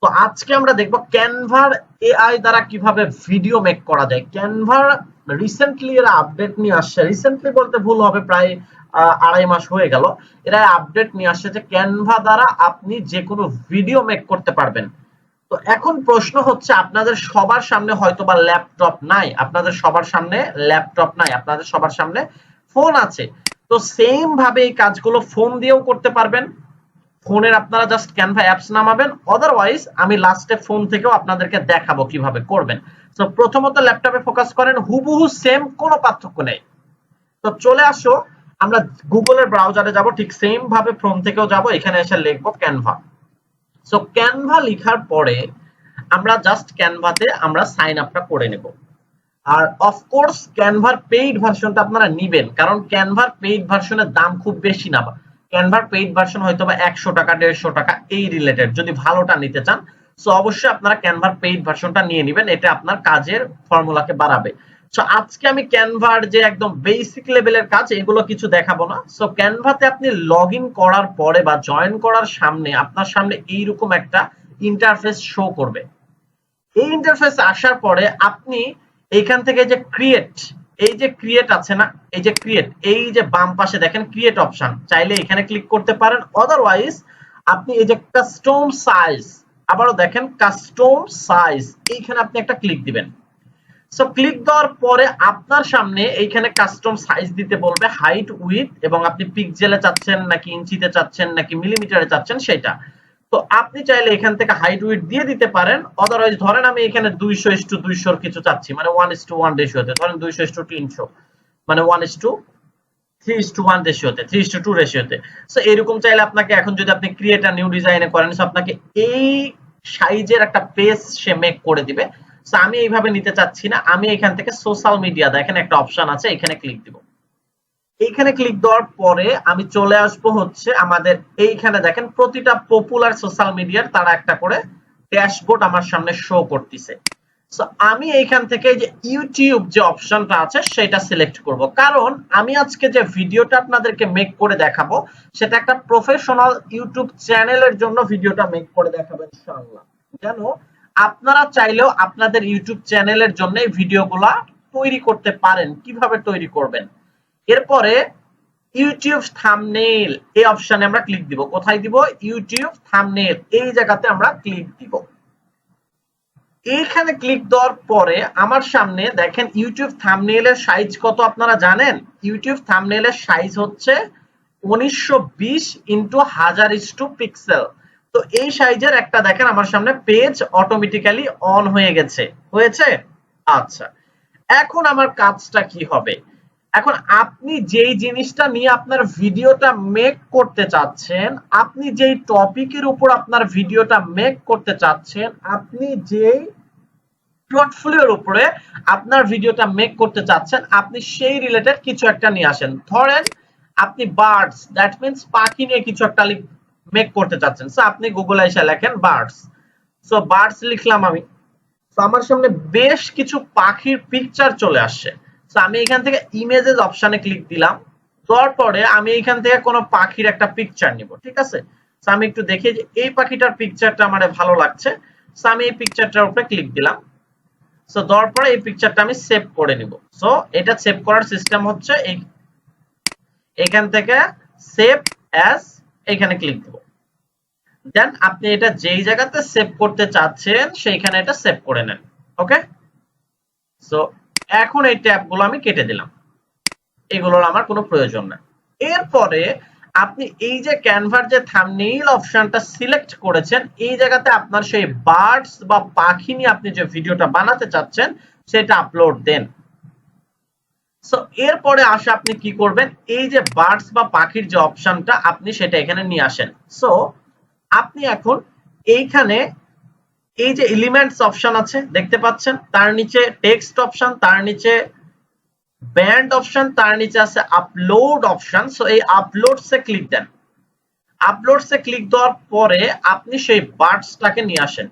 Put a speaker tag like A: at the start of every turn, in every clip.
A: তো আজকে আমরা দেখবো ক্যানভার এআই দ্বারা কিভাবে ভিডিও মেক করা যায়। ক্যানভার রিসেন্টলি এরা আপডেট নিয়ে আসছে, রিসেন্টলি বলতে ভুল হবে, প্রায় 2.5 মাস হয়ে গেল। এরা আপডেট নিয়ে আসছে যে ক্যানভা দ্বারা আপনি যে কোনো ভিডিও মেক করতে পারবেন। তো এখন প্রশ্ন হচ্ছে, আপনাদের সবার সামনে হয়তো বা ল্যাপটপ নাই, আপনাদের সবার সামনে ফোন আছে। তো সেম ভাবে এই কাজগুলো ফোন দিয়েও করতে পারবেন। ফোনের আপনারা জাস্ট ক্যানভা অ্যাপস নামাবেন, অদারওয়াইজ আমি লাস্টে ফোন থেকেও আপনাদেরকে দেখাবো কিভাবে করবেন। তো প্রথমত ল্যাপটপে ফোকাস করেন, হুবহু সেম, কোনো পার্থক্য নেই। তো চলে আসো, আমরা গুগলের ব্রাউজারে যাব, ঠিক সেম ভাবে ফোন থেকেও যাব, এখানে এসে লিখবো ক্যানভা। সো ক্যানভা লেখার পরে আমরা জাস্ট ক্যানভাতে আমরা সাইন আপটা করে নেব। আর অফকোর্স ক্যানভার পেইড ভার্সনটা আপনারা নিবেন, কারণ ক্যানভার পেইড ভার্সনের দাম খুব বেশি না। ক্যানভার পেইড ভার্সন হয়তো বা 100 টাকা 150 টাকা এই রিলেটেড, যদি ভালোটা নিতে চান। সো অবশ্যই আপনারা ক্যানভার পেইড ভার্সনটা নিয়ে নেবেন, এটা আপনার কাজের ফর্মুলাকে বাড়াবে। সো আজকে আমি ক্যানভার যে একদম বেসিক লেভেলের কাজ এগুলো কিছু দেখাবো না। সো ক্যানভাতে আপনি লগ ইন করার পরে বা জয়েন করার সামনে আপনার সামনে এইরকম একটা ইন্টারফেস শো করবে। এই ইন্টারফেসে আসার পরে আপনি এইখান থেকে যে ক্রিয়েট, এই যে ক্রিয়েট আছে না, এই যে ক্রিয়েট, এই যে বাম পাশে দেখেন ক্রিয়েট অপশন, চাইলে এখানে ক্লিক করতে পারেন। অদারওয়াইজ আপনি এই যে কাস্টম সাইজ, আবারও দেখেন কাস্টম সাইজ, এইখানে আপনি একটা ক্লিক দিবেন। সো ক্লিক দেওয়ার পরে আপনার সামনে এইখানে কাস্টম সাইজ দিতে বলবে, হাইট, উইথ, এবং আপনি পিক্সেলে চাচ্ছেন নাকি ইঞ্চিতে চাচ্ছেন নাকি মিলিমিটারে চাচ্ছেন সেটা। তো আপনি চাইলে এখান থেকে হাইট উইথ দিয়ে দিতে পারেন। অদারওয়াইজ ধরেন আমি এখানে 200:200 কিছু চাচ্ছি, মানে 1:1 রেশিওতে, ধরেন 200:300, মানে 1:3:1 রেশিওতে, 3:2 রেশিওতে। সো এরকম চাইলে আপনাকে, এখন যদি আপনি ক্রিয়েট আ নিউ ডিজাইনে করেন, সো আপনাকে এই সাইজের একটা পেজ সে মেক করে দিবে। সো আমি এইভাবে নিতে চাচ্ছি না, আমি এখান থেকে সোশ্যাল মিডিয়া দেখেন একটা অপশন আছে, এখানে ক্লিক দিব। এইখানে ক্লিক দেওয়ার পরে আমি চলে আসবো হচ্ছে আমাদের এইখানে দেখেন প্রতিটা পপুলার সোশ্যাল মিডিয়ার তারা একটা করে ড্যাশবোর্ড আমার সামনে শো করতেছে। সো আমি এইখান থেকে যে ইউটিউব যে অপশনটা আছে সেটা সিলেক্ট করব, কারণ আমি আজকে যে ভিডিওটা আপনাদেরকে মেক করে দেখাবো সেটা একটা প্রফেশনাল ইউটিউব চ্যানেলের জন্য ভিডিওটা মেক করে দেখাবো ইনশাআল্লাহ। যেন আপনারা চাইলেও আপনাদের ইউটিউব চ্যানেলের জন্য এই ভিডিওগুলা তৈরি করতে পারেন। কিভাবে তৈরি করবেন, এরপরে ইউটিউব থাম্বনেইল এই অপশনে আমরা ক্লিক দিব। কোথায় দিব? ইউটিউব থাম্বনেইল, এই জায়গাতে আমরা ক্লিক দিব। এইখানে ক্লিক দেওয়ার পরে আমার সামনে দেখেন ইউটিউব থাম্বনেইলের সাইজ কত আপনারা জানেন? ইউটিউব থাম্বনেইলের সাইজ হচ্ছে 1920x1000 পিক্সেল। তো এই সাইজের একটা দেখেন আমার সামনে পেজ অটোমেটিক্যালি অন হয়ে গেছে। হয়েছে? আচ্ছা, এখন আমার কাজটা কি হবে? এখন আপনি যেই জিনিসটা নিয়ে আপনার ভিডিওটা মেক করতে চাচ্ছেন, আপনি যেই টপিকের উপর আপনার ভিডিওটা মেক করতে চাচ্ছেন, আপনি যেই পোর্টফোলিওর উপরে আপনার ভিডিওটা মেক করতে চাচ্ছেন, আপনি সেই রিলেটেড কিছু একটা নিয়ে আসেন। ধরেন আপনি বার্ডস, দ্যাট মিন্স পাখি নিয়ে কিছু একটা মেক করতে চাচ্ছেন। সো আপনি গুগলে এসে লেখেন বার্ডস। সো বার্ডস লিখলাম আমি। তো আমার সামনে বেশ কিছু পাখির পিকচার চলে আসছে। তো আমি এখান থেকে ইমেজেস অপশনে ক্লিক দিলাম। দেওয়ার পরে আমি এখান থেকে কোনো পাখির একটা পিকচার নিব, ঠিক আছে? তো আমি একটু দেখি যে এই পাখিটার পিকচারটা আমার ভালো লাগছে। তো আমি এই পিকচারটার উপরে ক্লিক দিলাম। সো দেওয়ার পরে এই পিকচারটা আমি সেভ করে নিব। সো এটা সেভ করার সিস্টেম হচ্ছে এখান থেকে সেভ অ্যাজ, এখানে ক্লিক দেব। দেন আপনি এটা যেই জায়গাতে সেভ করতে চাচ্ছেন সেইখানে এটা সেভ করে নেন। ওকে, সো এখন এই ট্যাবগুলো আমি কেটে দিলাম, এগুলোর আমার কোনো প্রয়োজন নাই। এরপরে আপনি এই যে ক্যানভার যে থাম্বনেইল অপশনটা সিলেক্ট করেছেন, এই জায়গাতে আপনার সেই বার্ডস বা পাখি নিয়ে আপনি যে ভিডিওটা বানাতে চাচ্ছেন সেটা আপলোড দেন। সো এরপরে আসে আপনি কি করবেন, এই যে বার্ডস বা পাখির যে অপশনটা আপনি সেটা এখানে নিয়ে আসেন। সো আপনি এখন এইখানে এই যে এলিমেন্টস অপশন আছে দেখতে পাচ্ছেন, তার নিচে টেক্সট অপশন, তার নিচে ব্যান্ড অপশন, তার নিচে আছে আপলোড অপশন। সো এই আপলোডস এ ক্লিক দেন। আপলোডস এ ক্লিক দেওয়ার পরে আপনি সেই বার্ডসটাকে নিয়ে আসেন।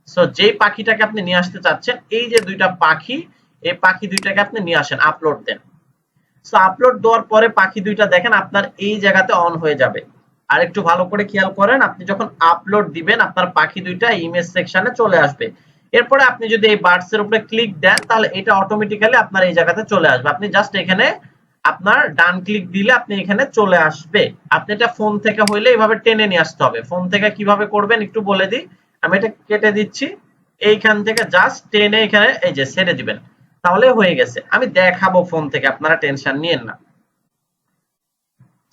A: সো যেই পাখিটাকে আপনি নিয়ে আসতে চাচ্ছেন, এই যে দুইটা পাখি, এই পাখি দুইটাকে আপনি নিয়ে আসেন, আপলোড দেন। সো আপলোড দেওয়ার পরে পাখি দুইটা দেখেন আপনার এই জায়গাতে অন হয়ে যাবে। আর একটু ভালো করে খেয়াল করেন, আপনি যখন আপলোড দিবেন আপনার পাখি দুইটা ইমেজ সেকশনে চলে আসবে। এরপরে আপনি যদি এই বার্ডস এর উপরে ক্লিক দেন তাহলে এটা অটোমেটিক্যালি আপনার এই জায়গাতে চলে আসবে। আপনি জাস্ট এখানে আপনার ডান ক্লিক দিলে আপনি এখানে চলে আসবে। আপনি এটা ফোন থেকে হইলে এইভাবে টেনে নিয়ে আসতে হবে। ফোন থেকে কিভাবে করবেন একটু বলে দিই, আমি এটা কেটে দিচ্ছি। এইখান থেকে জাস্ট টেনে এখানে এই যে ছেড়ে দিবেন, তাহলে হয়ে গেছে। আমি দেখাবো ফোন থেকে, আপনারা টেনশন নিয়েন না।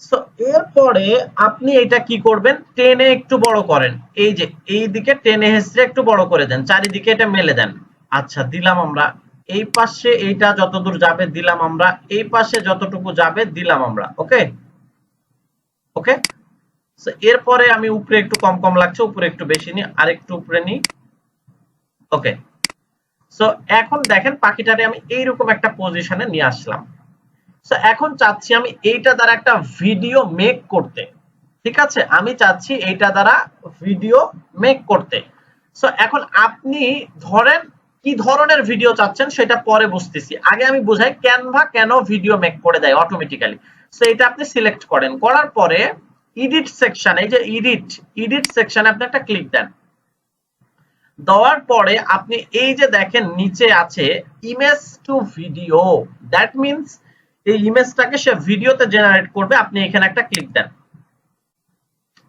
A: সো এরপরে আপনি এটা কি করবেন, টেনে একটু বড় করেন। এই যে এই দিকে টেনে হেসড়ে একটু বড় করে দেন, চারিদিকে এটা মেলে দেন। আচ্ছা দিলাম আমরা, এই পাশে এইটা যতদূর যাবে দিলাম আমরা, এই পাশে যতটুকু যাবে দিলাম আমরা। ওকে ওকে। সো এরপরে আমি উপরে একটু কম কম লাগছে, উপরে একটু বেশি নিই, আর একটু উপরে নিই। ওকে। সো এখন দেখেন পাখিটারে আমি এইরকম একটা পজিশনে নিয়ে আসলাম। সো এখন চাচ্ছি আমি এইটা দ্বারা একটা ভিডিও মেক করতে। ঠিক আছে, আমি চাচ্ছি এইটা দ্বারা ভিডিও মেক করতে। সো এখন আপনি ধরেন কি ধরনের ভিডিও চাচ্ছেন সেটা পরে বুঝতেছি, আগে আমি বুঝাই ক্যানভা কেন ভিডিও মেক করে দেয় অটোমেটিক্যালি। সো এটা আপনি সিলেক্ট করেন, করার পরে এডিট সেকশন, এই যে এডিট সেকশনে আপনি একটা ক্লিক দেন। দেওয়ার পরে আপনি এই যে দেখেন নিচে আছে image to video, that means এই ইমেজটাকে সে ভিডিওতে জেনারেট করবে। আপনি এখানে একটা ক্লিক দেন।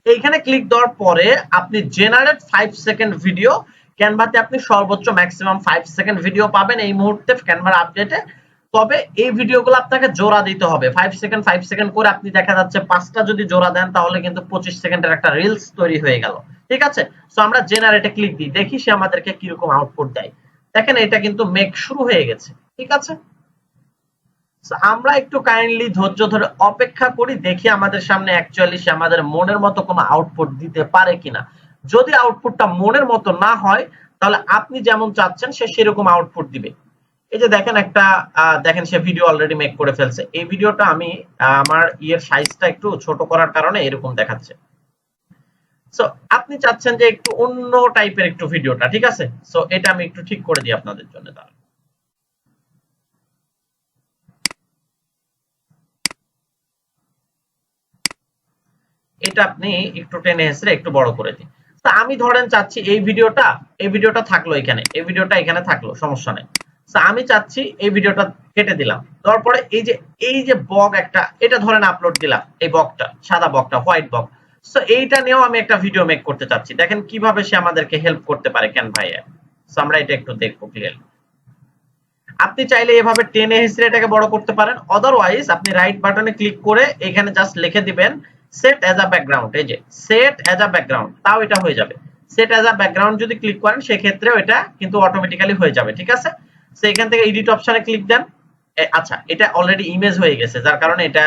A: এইখানে ক্লিক দেওয়ার পরে আপনি জেনারেট 5 সেকেন্ড ভিডিও, ক্যানভাতে আপনি সর্বোচ্চ ম্যাক্সিমাম 5 সেকেন্ড ভিডিও পাবেন এই মুহূর্তে ক্যানভার আপডেটে। তবে এই ভিডিওগুলো আপনাকে জোড়া দিতে হবে 5 সেকেন্ড 5 সেকেন্ড করে। আপনি দেখা যাচ্ছে 5টা যদি জোড়া দেন তাহলে কিন্তু 25 সেকেন্ডের একটা রিলস তৈরি হয়ে গেল। ঠিক আছে, সো আমরা জেনারেটে ক্লিক দিই, দেখি সে আমাদেরকে কিরকম আউটপুট দেয়। দেখেন এটা কিন্তু মেক শুরু হয়ে গেছে। ঠিক আছে, আমরা একটু কাইন্ডলি ধৈর্য ধরে অপেক্ষা করি, দেখি আমাদের সামনে অ্যাকচুয়ালি সে আমাদের মনের মতো কোনো আউটপুট দিতে পারে কিনা। যদি আউটপুটটা মনের মতো না হয় তাহলে আপনি যেমন চাচ্ছেন সে সেরকম আউটপুট দিবে। এই যে দেখেন একটা দেখেন সে ভিডিও অলরেডি মেক করে ফেলছে। এই ভিডিওটা আমি আমার ইয়ের সাইজটা একটু ছোট করার কারণে এরকম দেখাচ্ছে। সো আপনি চাচ্ছেন যে একটু অন্য টাইপের একটু ভিডিওটা, ঠিক আছে। সো এটা আমি একটু ঠিক করে দিই আপনাদের জন্য। তাহলে এটা আপনি একটু টেনে হেসড়ে একটু বড় করে দিন। তা আমি ধরেন চাচ্ছি এই ভিডিওটা থাকলো এখানে, এই ভিডিওটা এখানে থাকলো, সমস্যা নেই। তা আমি চাচ্ছি এই ভিডিওটা কেটে দিলাম, তারপরে এই যে বগ একটা এটা ধরেন আপলোড দিলাম, এই বগটা সাদা বগটা হোয়াইট বগ। সো এইটা নিয়েও আমি একটা ভিডিও মেক করতে চাচ্ছি। দেখেন কিভাবে সে আমাদেরকে হেল্প করতে পারে ক্যানভায়। সো আমরা এটা একটু দেখবো ক্লিয়ারলি। আপনি চাইলে এভাবে টেনে হেসড়ে এটাকে বড় করতে পারেন, অদারওয়াইজ আপনি রাইট বাটনে ক্লিক করে এখানে জাস্ট লিখে দিবেন সেট অ্যাজ আ ব্যাকগ্রাউন্ড। এই যে সেট অ্যাজ আ ব্যাকগ্রাউন্ড, তাও এটা হয়ে যাবে। সেট অ্যাজ আ ব্যাকগ্রাউন্ড যদি ক্লিক করেন সেক্ষেত্রেও এটা কিন্তু অটোমেটিক্যালি হয়ে যাবে। ঠিক আছে, সো এখান থেকে এডিট অপশনে ক্লিক দেন। আচ্ছা এটা অলরেডি ইমেজ হয়ে গেছে, যার কারণে এটা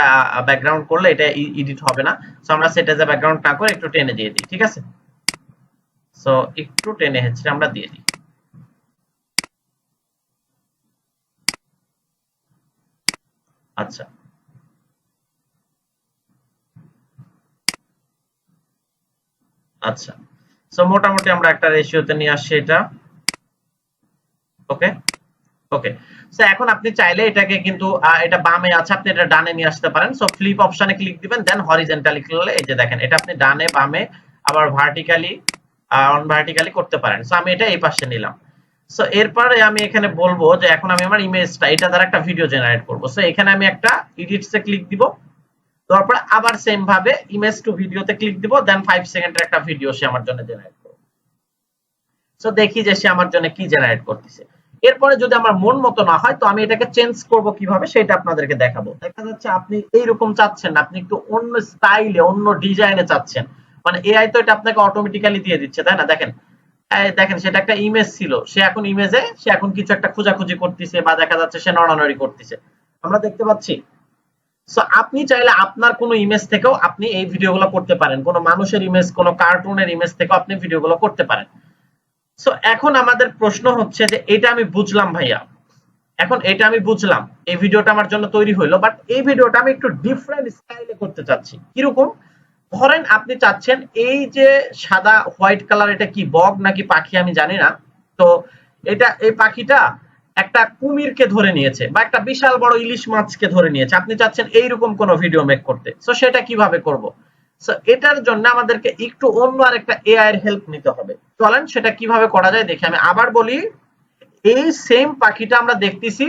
A: ব্যাকগ্রাউন্ড করলে এটা এডিট হবে না। সো আমরা সেট অ্যাজ আ ব্যাকগ্রাউন্ড না করে একটু টেনে দিয়ে দিই। ঠিক আছে, সো একটু টেনে হেঁচড়ে আমরা দিয়ে দিই। আচ্ছা আচ্ছা, সো মোটামুটি আমরা একটা রেশিওতে নিয়ে আসছি এটা। ওকে ওকে। সো এখন আপনি চাইলে এটাকে কিন্তু এটা বামে আছে, আপনি এটা ডানে নিয়ে আসতে পারেন। সো ফ্লিপ অপশনে ক্লিক দিবেন, দেন হরিজন্টালি করলে এই যে দেখেন এটা আপনি ডানে বামে আবার ভার্টিক্যালি অন ভার্টিক্যালি করতে পারেন। সো আমি এটা এই পাশে নিলাম। সো এরপরে আমি এখানে বলবো যে এখন আমি আমার ইমেজটা এটা দ্বারা একটা ভিডিও জেনারেট করব। সো এখানে আমি একটা এডিটসে ক্লিক দিব, তারপর আবার সেম ভাবে ইমেজ টু ভিডিওতে ক্লিক দিব, দেন 5 সেকেন্ডের একটা ভিডিও সে আমার জন্য জেনারেট করবে। সো দেখি যে সে আমার জন্য কি জেনারেট করতেছে। এরপরে যদি আমার মন মতো না হয় তো আমি এটাকে চেঞ্জ করব কিভাবে সেটা আপনাদেরকে দেখাবো। দেখা যাচ্ছে আপনি এইরকম চাচ্ছেন, আপনি একটু অন্য স্টাইলে অন্য ডিজাইনে চাচ্ছেন, মানে এআই তো এটা আপনাকে অটোমেটিক্যালি দিয়ে দিচ্ছে, তাই না। দেখেন দেখেন সেটা একটা ইমেজ ছিল, সে এখন ইমেজে সে এখন কিছু একটা খোঁজাখুঁজি করতেছে বা দেখা যাচ্ছে সে নড়ানড়ি করতেছে, আমরা দেখতে পাচ্ছি। সো আপনি চাইলে আপনার কোনো ইমেজ থেকেও আপনি এই ভিডিওগুলো করতে পারেন, কোনো মানুষের ইমেজ কোনো কার্টুনের ইমেজ থেকেও আপনি ভিডিওগুলো করতে পারেন। সো এখন আমাদের প্রশ্ন হচ্ছে যে এটা আমি বুঝলাম ভাইয়া, এখন এটা আমি বুঝলাম এই ভিডিওটা আমার জন্য তৈরি হইলো, বাট এই ভিডিওটা আমি একটু ডিফারেন্ট স্টাইলে করতে চাচ্ছি। কিরকম, ধরেন আপনি চাচ্ছেন এই যে সাদা হোয়াইট কালার, এটা কি বগ নাকি পাখি আমি জানি না। তো এটা এই পাখিটা একটা কুমিরকে ধরে নিয়েছে বা একটা বিশাল বড় ইলিশ মাছকে ধরে নিয়েছে, আপনি চাচ্ছেন এইরকম কোন ভিডিও মেক করতে। সো সেটা কিভাবে করব। সো এটার জন্য আমাদেরকে একটু অন্য আরেকটা এআই এর হেল্প নিতে হবে। চলেন সেটা কিভাবে করা যায় দেখি। আমি আবার বলি, এই সেম পাখিটা আমরা দেখতেছি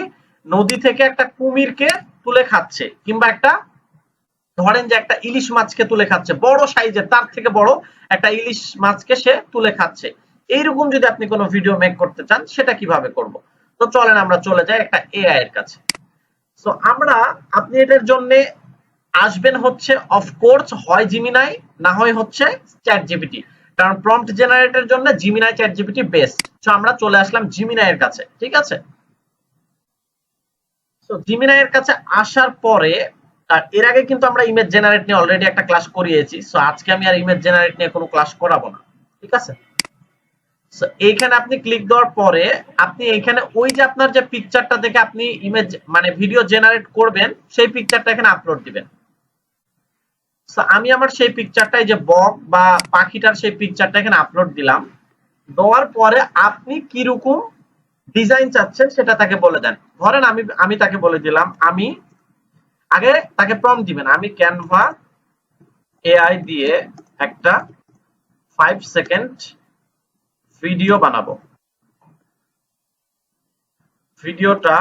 A: নদী থেকে একটা কুমিরকে তুলে খাচ্ছে, কিংবা একটা ধরেন যে একটা ইলিশ মাছকে তুলে খাচ্ছে, বড় সাইজের, তার থেকে বড় একটা ইলিশ মাছকে সে তুলে খাচ্ছে। এইরকম যদি আপনি কোনো ভিডিও মেক করতে চান, সেটা কিভাবে করব? তো চলেন আমরা চলে যাই একটা এআই এর কাছে। সো আপনি এটার জন্য আসবেন হচ্ছে অফকোর্স হয় জিমিনাই, না হয় হচ্ছে চ্যাট জিপিটি। কারণ প্রম্পট জেনারেটরের জন্য Gemini chat GPT best. So আমরা চলে আসলাম জিমিনাই এর কাছে, ঠিক আছে? সো জিমিনাই এর কাছে আসার পরে, এর আগে কিন্তু আমরা ইমেজ জেনারেট নিয়ে অলরেডি একটা ক্লাস করিয়েছি। সো আজকে আমি আর ইমেজ জেনারেট নিয়ে কোনো ক্লাস করাবো না, ঠিক আছে? সো এইখানে আপনি ক্লিক দেওয়ার পরে আপনি এইখানে ওই যে আপনার যে পিকচারটা থেকে আপনি ইমেজ মানে ভিডিও জেনারেট করবেন, সেই পিকচারটা এখানে আপলোড দিবেন। সো আমি আমার সেই পিকচারটা, এই যে বক বা পাখিটার সেই পিকচারটা এখানে আপলোড দিলাম। দেওয়ার পরে আপনি কি রকম ডিজাইন চাচ্ছেন সেটা তাকে বলে দেন। ধরেন আমি তাকে বলে দিলাম, আমি আগে তাকে প্রম্পট দিবেন, আমি ক্যানভা এআই দিয়ে একটা 5 সেকেন্ড ভিডিও বানাবো। ভিডিওটা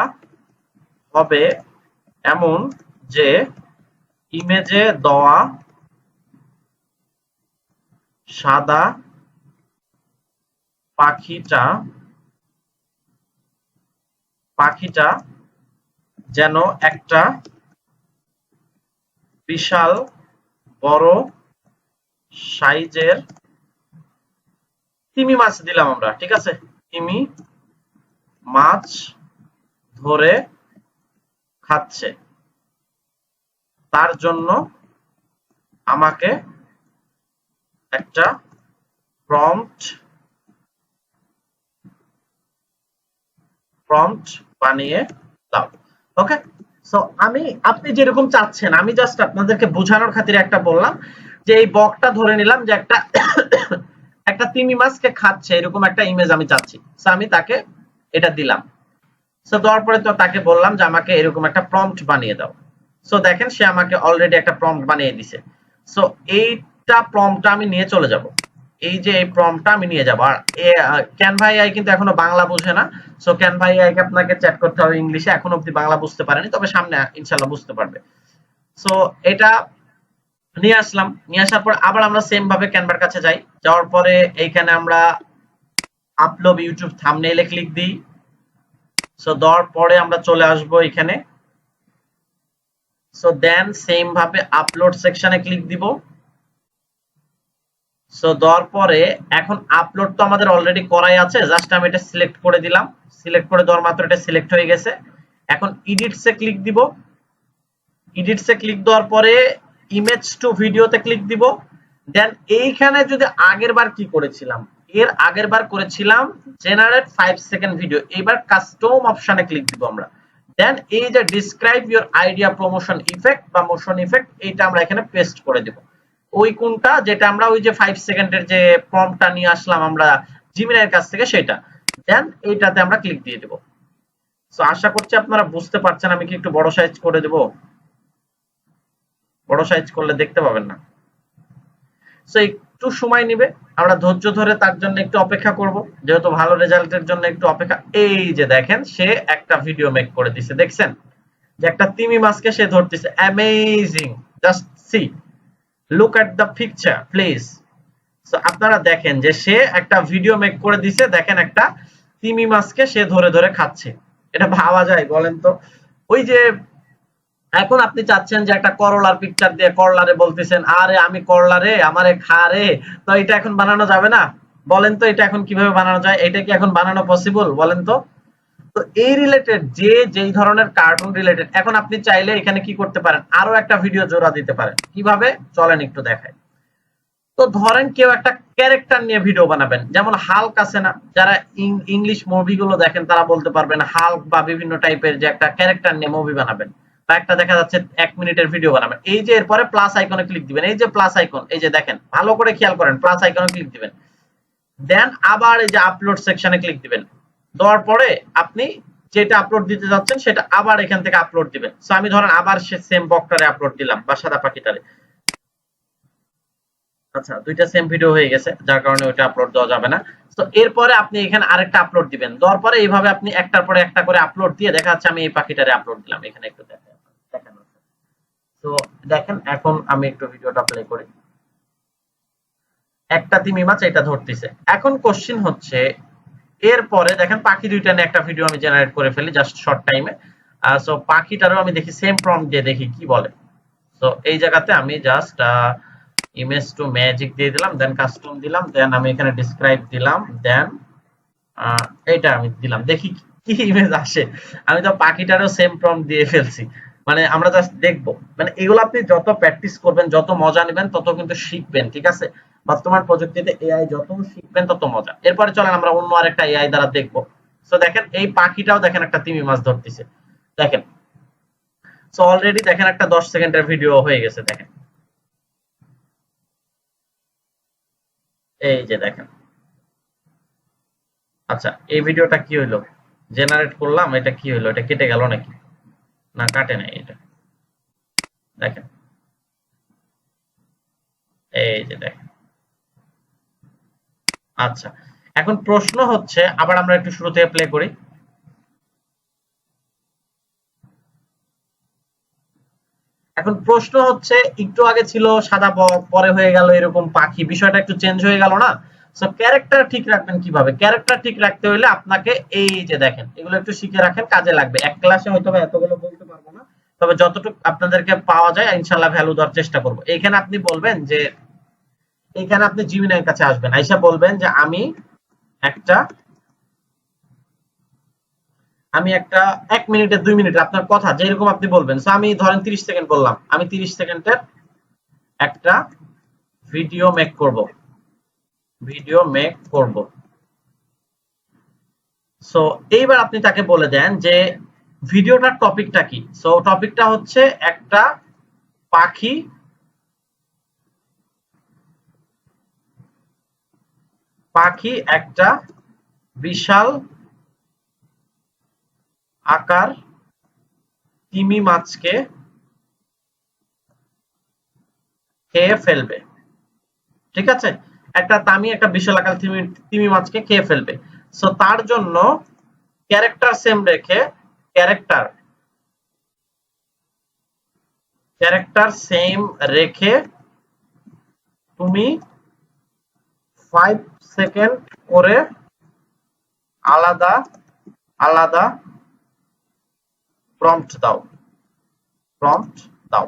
A: হবে এমন যে ইমেজে দেওয়া সাদা পাখিটা যেন একটা বিশাল বড় সাইজের তিমি মাছ দিলাম আমরা, ঠিক আছে? তিমি মাছ ধরে খাচ্ছে, তার জন্য আমাকে একটা প্রম্পট বানিয়ে দাও। ওকে, সো আপনি যেরকম চাচ্ছেন, আমি জাস্ট আপনাদেরকে বোঝানোর খাতিরে একটা বললাম যে এই বকটা ধরে নিলাম যে একটা একটা তিমি মাছকে খাচ্ছে, এরকম একটা ইমেজ আমি চাচ্ছি। সো আমি তাকে এটা দিলাম। সো দেওয়ার পরে তো তাকে বললাম যে আমাকে এরকম একটা প্রম্পট বানিয়ে দাও। সো দেখেন সে আমাকে অলরেডি একটা প্রম্পট বানিয়ে দিছে। সো এইটা প্রম্পটটা আমি নিয়ে চলে যাব। এই যে এই প্রম্পটটা আমি নিয়ে যাব। আর ক্যানভা এআই কিন্তু এখনো বাংলা বোঝে না। সো ক্যানভা এআই কে আপনাকে চ্যাট করতে হবে ইংলিশে। এখনো অবধি বাংলা বুঝতে পারেনি, তবে সামনে ইনশাআল্লাহ বুঝতে পারবে। সো এটা নিয়ে আসলাম। নিয়ে আসার পর আবার আমরা সেম ভাবে ক্যানভার কাছে যাই। যাওয়ার পরে এইখানে আমরা আপলোড ইউটিউব থাম্বনেইলে ক্লিক দিই। সো দেওয়ার পরে আমরা চলে আসবো এখানে। সো দেন সেম ভাবে আপলোড সেকশনে ক্লিক দিব। সো দেওয়ার পরে এখন আপলোড তো আমাদের অলরেডি করাই আছে, জাস্ট আমি এটা সিলেক্ট করে দিলাম। সিলেক্ট করে দেওয়ার মাত্র এটা সিলেক্ট হয়ে গেছে। এখন এডিটসে ক্লিক দিব। এডিটসে ক্লিক দেওয়ার পরে ইমেজ টু ভিডিওতে ক্লিক দিব। দেন এইখানে যদি আগের বার কি করেছিলাম, এর আগের বার করেছিলাম জেনারেট 5 সেকেন্ড ভিডিও, এবার কাস্টম অপশনে ক্লিক দিব আমরা। দেন এই যে describe your idea promotion effect বা মোশন ইফেক্ট, এইটা আমরা এখানে পেস্ট করে দেব। ওই কোনটা, যেটা আমরা ওই যে 5 সেকেন্ডের যে প্রম্পটটা নিয়ে আসলাম আমরা জিমিনাইয়ের কাছ থেকে, সেটা। দেন এইটাতে আমরা ক্লিক দিয়ে দেব। সো আশা করছি আপনারা বুঝতে পারছেন। আমি কি একটু বড় সাইজ করে দেব? বড় সাইজ করলে দেখতে পাবেন না। সো একটু সময় নিবে, আমরা ধৈর্য ধরে তার জন্য একটু অপেক্ষা করব, যেহেতু ভালো রেজাল্টের জন্য একটু অপেক্ষা। এই যে দেখেন সে একটা ভিডিও মেক করে দিছে, দেখছেন যে একটা তিমি মাছকে সে ধরতেছে। Amazing, just see, look at the picture please. So আপনারা দেখেন যে সে একটা ভিডিও মেক করে দিছে, দেখেন একটা তিমি মাছকে সে ধরে ধরে খাচ্ছে। এটা ভাবা যায় বলেন তো? ওই যে এখন আপনি চাচ্ছেন যে একটা করলার পিকচার দিয়ে করলারে বলতেছেন, আরে আমি করলা রে, আমারে খা রে, তো এটা এখন বানানো যাবে না? বলেন তো এটা এখন কিভাবে বানানো যায়? এটা কি এখন বানানো পসিবল বলেন তো? তো এই রিলেটেড যেই ধরনের কার্টুন রিলেটেড, এখন আপনি চাইলে এখানে কি করতে পারেন, আরো একটা ভিডিও জোড়া দিতে পারেন। কিভাবে চলেন একটু দেখাই। তো ধরেন কেউ একটা ক্যারেক্টার নিয়ে ভিডিও বানাবেন, যেমন হাল্ক আছে না, যারা ইংলিশ মুভিগুলো দেখেন তারা বলতে পারবেন হাল্ক বা বিভিন্ন টাইপের যে একটা ক্যারেক্টার নিয়ে মুভি বানাবেন, বা একটা দেখা যাচ্ছে 1 মিনিটের ভিডিও বানাবেন। এই যে এরপরে প্লাস আইকনে ক্লিক দিবেন, এই যে প্লাস আইকন, এই যে দেখেন ভালো করে খেয়াল করেন, প্লাস আইকনে ক্লিক দিবেন। দেন আবার এই যে আপলোড সেকশনে ক্লিক দিবেন। দেওয়ার পরে আপনি যেটা আপলোড দিতে যাচ্ছেন সেটা আবার এখান থেকে আপলোড দিবেন। সো আমি ধরেন আবার সেম বকটারে আপলোড দিলাম বা সাদা পাখিটারে। আচ্ছা, দুইটা সেম ভিডিও হয়ে গেছে, যার কারণে ওইটা আপলোড দেওয়া যাবে না। তো এরপরে আপনি এখানে আরেকটা আপলোড দিবেন, দেওয়ার পরে এইভাবে আপনি একটার পরে একটা করে আপলোড দিয়ে দেখা যাচ্ছে আমি এই পাখিটারে আপলোড দিলাম, এখানে একটু দেখেন। তো দেখেন এখন আমি একটু ভিডিওটা প্লে করি। একটা তিমি মাছ এটা ধরতেছে। এখন কোশ্চিন হচ্ছে এরপরে দেখেন পাখি দুইটা নিয়ে একটা ভিডিও আমি জেনারেট করে ফেলি জাস্ট শর্ট টাইমে। সো পাখিটারও আমি দেখি সেম প্রম্পট দিয়ে দেখি কি বলে। সো এই জায়গাতে আমি জাস্ট ইমেজ টু ম্যাজিক দিয়ে দিলাম, দেন কাস্টম দিলাম, দেন আমি এখানে ডিসক্রাইব দিলাম, দেন এইটা আমি দিলাম, দেখি কি ইমেজ আসে। আমি তো পাখিটারও সেম প্রম্পট দিয়ে ফেলছি, মানে আমরা জাস্ট দেখবো। মানে এগুলো আপনি যত প্র্যাকটিস করবেন, যত মজা নেবেন, তত কিন্তু শিখবেন, ঠিক আছে। বর্তমান প্রযুক্তিতে এআই যত শিখবেন তত মজা। এরপরে চলেন আমরা অন্য আরেকটা এআই দ্বারা দেখবো। সো দেখেন এই পাখিটাও দেখেন একটা তিমি মাছ ধরতেছে, দেখেন। সো অলরেডি দেখেন একটা 10 সেকেন্ডের ভিডিও হয়ে গেছে, দেখেন এই যে দেখেন। আচ্ছা, এই ভিডিওটা কি হইলো, জেনারেট করলাম, এটা কি হইলো, এটা কেটে গেল নাকি? না, কাটে নাই এটা, দেখেন এই যে দেখেন। আচ্ছা, এখন প্রশ্ন হচ্ছে, আবার আমরা একটু শুরু থেকে প্লে করি। এখন প্রশ্ন হচ্ছে, একটু আগে ছিল সাদা বক, পরে হয়ে গেল এরকম পাখি, বিষয়টা একটু চেঞ্জ হয়ে গেল না? সো ক্যারেক্টার ঠিক রাখবেন কিভাবে? ক্যারেক্টার ঠিক রাখতে হলে আপনাকে এই যে দেখেন, এগুলো একটু শিখে রাখেন, কাজে লাগবে। এক ক্লাসে হয়তো এতগুলো বলতে পারবো না, তবে যতটুকু আপনাদেরকে পাওয়া যায় ইনশাল্লাহ ভ্যালু দেওয়ার চেষ্টা করবো। এইখানে আপনি বলবেন যে, এইখানে আপনি জিমিনাইয়ের কাছে আসবেন, আইসা বলবেন যে একটা আমি একটা 1 মিনিটে 2 মিনিটে আপনার কথা যেরকম আপনি বলবেন। সো আমি ধরেন 30 সেকেন্ড বললাম, আমি 30 সেকেন্ডের একটা ভিডিও মেক করব। সো এইবার আপনি তাকে বলে দেন যে ভিডিওটার টপিকটা কি। সো টপিকটা হচ্ছে একটা পাখি পাখি একটা বিশাল আকার তিমি মাছকে খেয়ে ফেলবে, ঠিক আছে। একটা বিশাল আকার তিমি মাছকে খেয়ে ফেলবে। সো তার জন্য ক্যারেক্টার সেম রেখে ক্যারেক্টার ক্যারেক্টার সেম রেখে তুমি 5 সেকেন্ড করে আলাদা আলাদা প্রম্পট প্রম্পট দাও।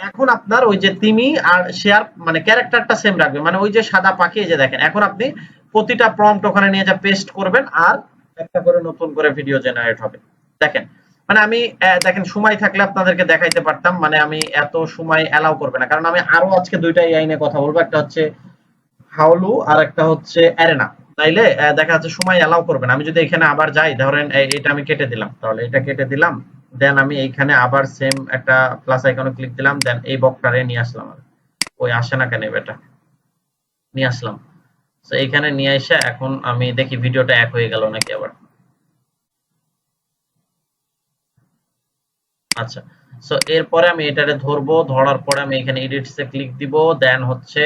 A: এখন আপনার ওই যে তিমি আর শেয়ার মানে ক্যারেক্টারটা সেম রাখবে, মানে ওই যে সাদা পাখি, এই যে দেখেন। এখন আপনি প্রতিটা প্রম্পট ওখানে নিয়ে যা পেস্ট করবেন, আর একটা করে নতুন করে ভিডিও জেনারেট হবে, দেখেন। মানে আমি দেখেন সময় থাকলে আপনাদেরকে দেখাইতে পারতাম, মানে আমি এত সময় অ্যালাউ করবে না, কারণ আমি আরো আজকে দুইটা এআই নিয়ে কথা বলবো, একটা হচ্ছে হাউলু আর একটা হচ্ছে অ্যারেনা। তাইলে দেখা যাচ্ছে সময় অ্যালাউ করবে না। আমি যদি এখানে আবার যাই, ধরেন এটা আমি কেটে দিলাম, তাহলে এটা কেটে দিলাম, দেন আমি এইখানে আবার সেম একটা প্লাস আইকনে ক্লিক দিলাম, দেন এই বকটারে নিয়ে আসলাম। ওই আসে না কেন এটা, নিয়ে আসলাম। তো এইখানে নিয়ে এসে এখন আমি দেখি ভিডিওটা এক হয়ে গেল নাকি আবার। আচ্ছা, সো এরপরে আমি এটারে ধরবো, ধরার পরে আমি এখানে এডিটস এ ক্লিক দিব, দেন হচ্ছে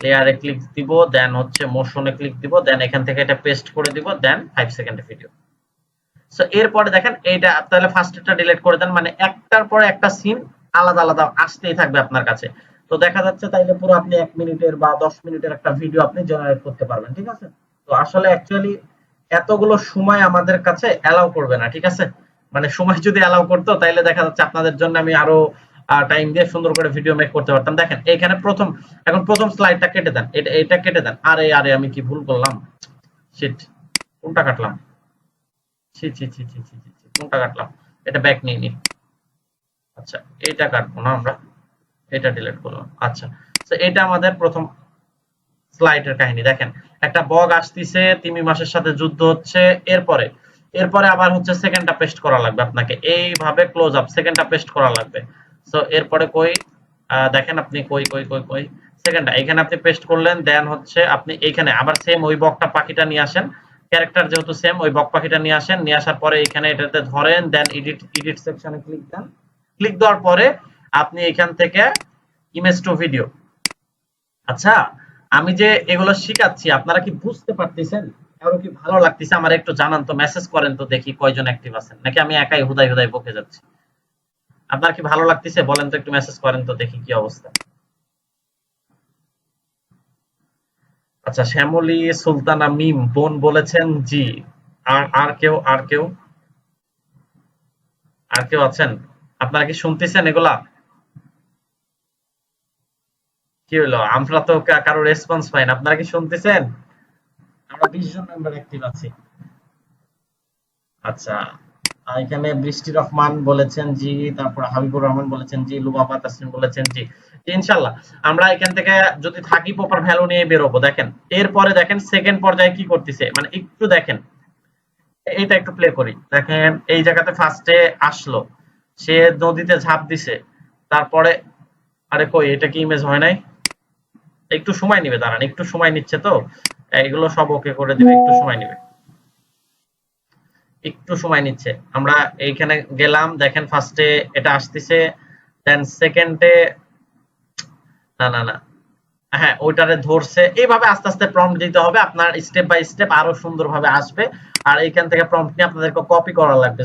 A: লেয়ারে ক্লিক দিব, দেন হচ্ছে মোশনে ক্লিক দিব, দেন এখান থেকে এটা পেস্ট করে দিব, দেন 5 সেকেন্ডের ভিডিও। সো এরপরে দেখেন এইটা তাহলে ফার্স্টটা ডিলিট করে দেন, মানে একটার পরে একটা সিন আলাদা আলাদা আসতেই থাকবে আপনার কাছে। তো দেখা যাচ্ছে তাইলে পুরো আপনি 1 মিনিটের বা 10 মিনিটের একটা ভিডিও আপনি জেনারেট করতে পারবেন, ঠিক আছে। তো আসলে অ্যাকচুয়ালি এতগুলো সময় আমাদের কাছে অ্যালাউ করবে না, ঠিক আছে। মানে সময় যদি অ্যালাউ করতো তাইলে দেখা যাচ্ছে আপনাদের জন্য আমি আরো টাইম দিয়ে সুন্দর করে ভিডিও মেক করতে পারতাম। দেখেন এইখানে এখন প্রথম স্লাইডটা কেটে দেন, এটা কেটে দেন। আরে আরে আমি কি ভুল করলাম, শিট, কোনটা কাটলাম, ছি ছি ছি ছি ছি ছি ছি, কোনটা কাটলাম, এটা ব্যাক নিয়ে নি। আচ্ছা, এটা কাটবো না আমরা, এটা ডিলিট করলাম। আচ্ছা, তো এটা আমাদের প্রথম স্লাইডের কাহিনী। দেখেন একটা বগ আসতেছে, তিমি মাসের সাথে যুদ্ধ হচ্ছে। এরপরে এরপরে আবার হচ্ছে সেকেন্ডটা পেস্ট করা লাগবে আপনাকে, এইভাবে ক্লোজ আপ সেকেন্ডটা পেস্ট করা লাগবে। সো এরপরে কই দেখেন আপনি কই কই কই কই সেকেন্ডটা এখানে আপনি পেস্ট করলেন, দেন হচ্ছে আপনি এইখানে আবার সেম ওই বকটা পাখিটা নিয়ে আসেন, ক্যারেক্টার যেহেতু সেম ওই বক পাখিটা নিয়ে আসেন, নিয়ে আসার পরে এখানে এটাতে ধরেন, দেন এডিট সেকশনে ক্লিক দেন। ক্লিক দেওয়ার পরে আপনি এখান থেকে ইমেজ টু ভিডিও আচ্ছা, আমি যে এগুলো শিখাচ্ছি আপনারা কি বুঝতে পারতেছেন? কারো কি ভালো লাগতেছে? আমার একটু জানান তো, মেসেজ করেন তো দেখি কয়জন অ্যাক্টিভ আছেন, নাকি আমি একাই হুদাই হুদাই বকে যাচ্ছি। আপনার কি ভালো লাগতেছে বলেন তো, একটু মেসেজ করেন তো দেখি কি অবস্থা। আচ্ছা, শ্যামলী সুলতানা মিম বোন বলেছেন জি। আর কেউ আর কেউ আছেন? আপনারা কি শুনতেছেন এগুলা? কি হলো, আমরা তো কারো রেসপন্স পাই না, আপনারা কি শুনতেছেন? আমরা 20 জন মেম্বার অ্যাক্টিভ আছি। আচ্ছা, এখানে বৃষ্টি রহমান বলেছেন জি, তারপর হাবিবুর রহমান বলেছেন জি, লুবাবা তাসনিম বলেছেন জি। ইনশাল্লাহ আমরা এখান থেকে যদি থাকি প্রপার ভ্যালু নিয়ে বেরোবো। দেখেন এরপরে দেখেন সেকেন্ড পর্যায়ে কি করতেছে, মানে একটু দেখেন, এইটা একটু প্লে করি। দেখেন এই জায়গাতে ফার্স্টে আসলো, সে নদীতে ঝাঁপ দিছে, তারপরে আরে কই এটা কি ইমেজ হয় নাই? একটু সময় নিবে, দাঁড়ান একটু সময় নিচ্ছে তো, এগুলো সব ওকে করে দিবে, একটু সময় নিবে, একটু সময় নিচ্ছে। আমরা এইখানে গেলাম, দেখেন ফার্স্টে এটা আসতেছে, দেন সেকেন্ডে না না না, হ্যাঁ ওইটারে ধরছে। এইভাবে আস্তে আস্তে প্রম্পট দিতে হবে, আপনার স্টেপ বাই স্টেপ আরো সুন্দরভাবে আসবে। আর এইখান থেকে প্রম্পট নিয়ে আপনাদেরকে কপি করা লাগবে।